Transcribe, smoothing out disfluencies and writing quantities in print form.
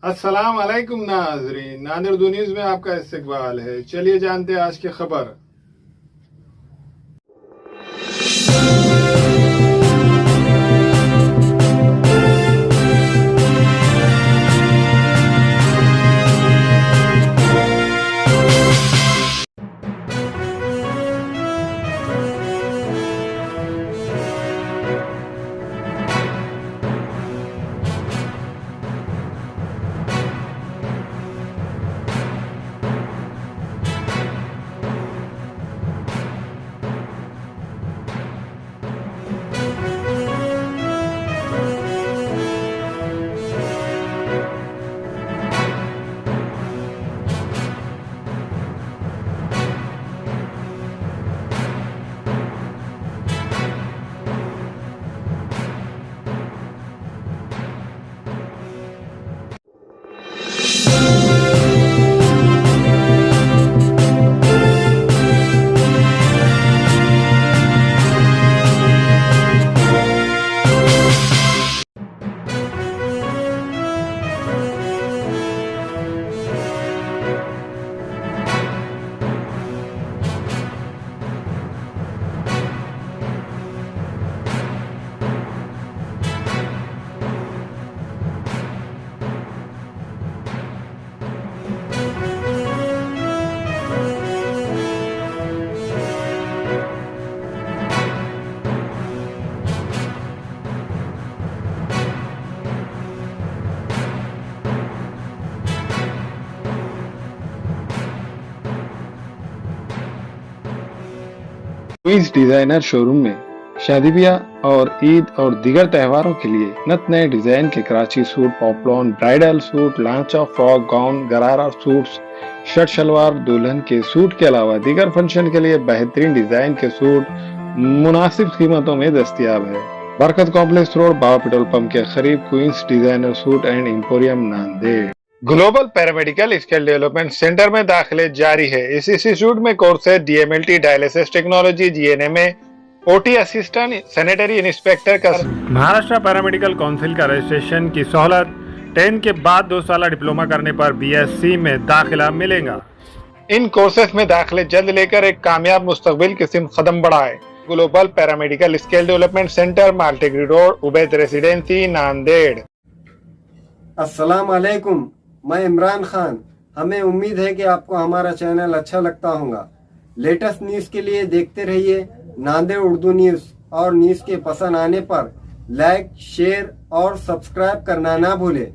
अस्सलाम वालेकुम नाजरीन, नादिर उर्दू न्यूज में आपका इस्तकबाल है। चलिए जानते हैं आज की खबर। क्वींस डिजाइनर शोरूम में शादी ब्याह और ईद और दीगर त्योहारों के लिए नत नए डिजाइन के Karachi suit, poplin, bridal suit, लांचा, frock, gown, gharara suits, shirt shalwar, दुल्हन के सूट के अलावा दीगर फंक्शन के लिए बेहतरीन डिजाइन के सूट मुनासिब कीमतों में दस्तियाब है। Barkat complex road, Baba petrol pump के करीब queens designer suit and emporium, Nanded. Global paramedical skill development centre में दाखिले जारी है। इस इंस्टीट्यूट में courses DMLT, dialysis technology, GNMA, OT assistant, sanitary inspector का। महाराष्ट्र पैरामेडिकल काउंसिल का रजिस्ट्रेशन की सहूलत 10 के बाद 2 साल डिप्लोमा करने पर बीएससी में दाखिला मिलेगा। इन कोर्सेज में दाखिले जल्द लेकर एक कामयाब मुस्तकबिल की सिमत कदम बढ़ाए। Global paramedical skill development centre, माल्टेगरी रोड, उबैद रेसिडेंसी, नांदेड़। अस्सलाम वालेकुम, मैं इमरान खान। हमें उम्मीद है कि आपको हमारा चैनल अच्छा लगता होगा। लेटेस्ट न्यूज़ के लिए देखते रहिए नांदेड़ उर्दू न्यूज़, और न्यूज़ के पसंद आने पर लाइक, शेयर और सब्सक्राइब करना ना भूलें।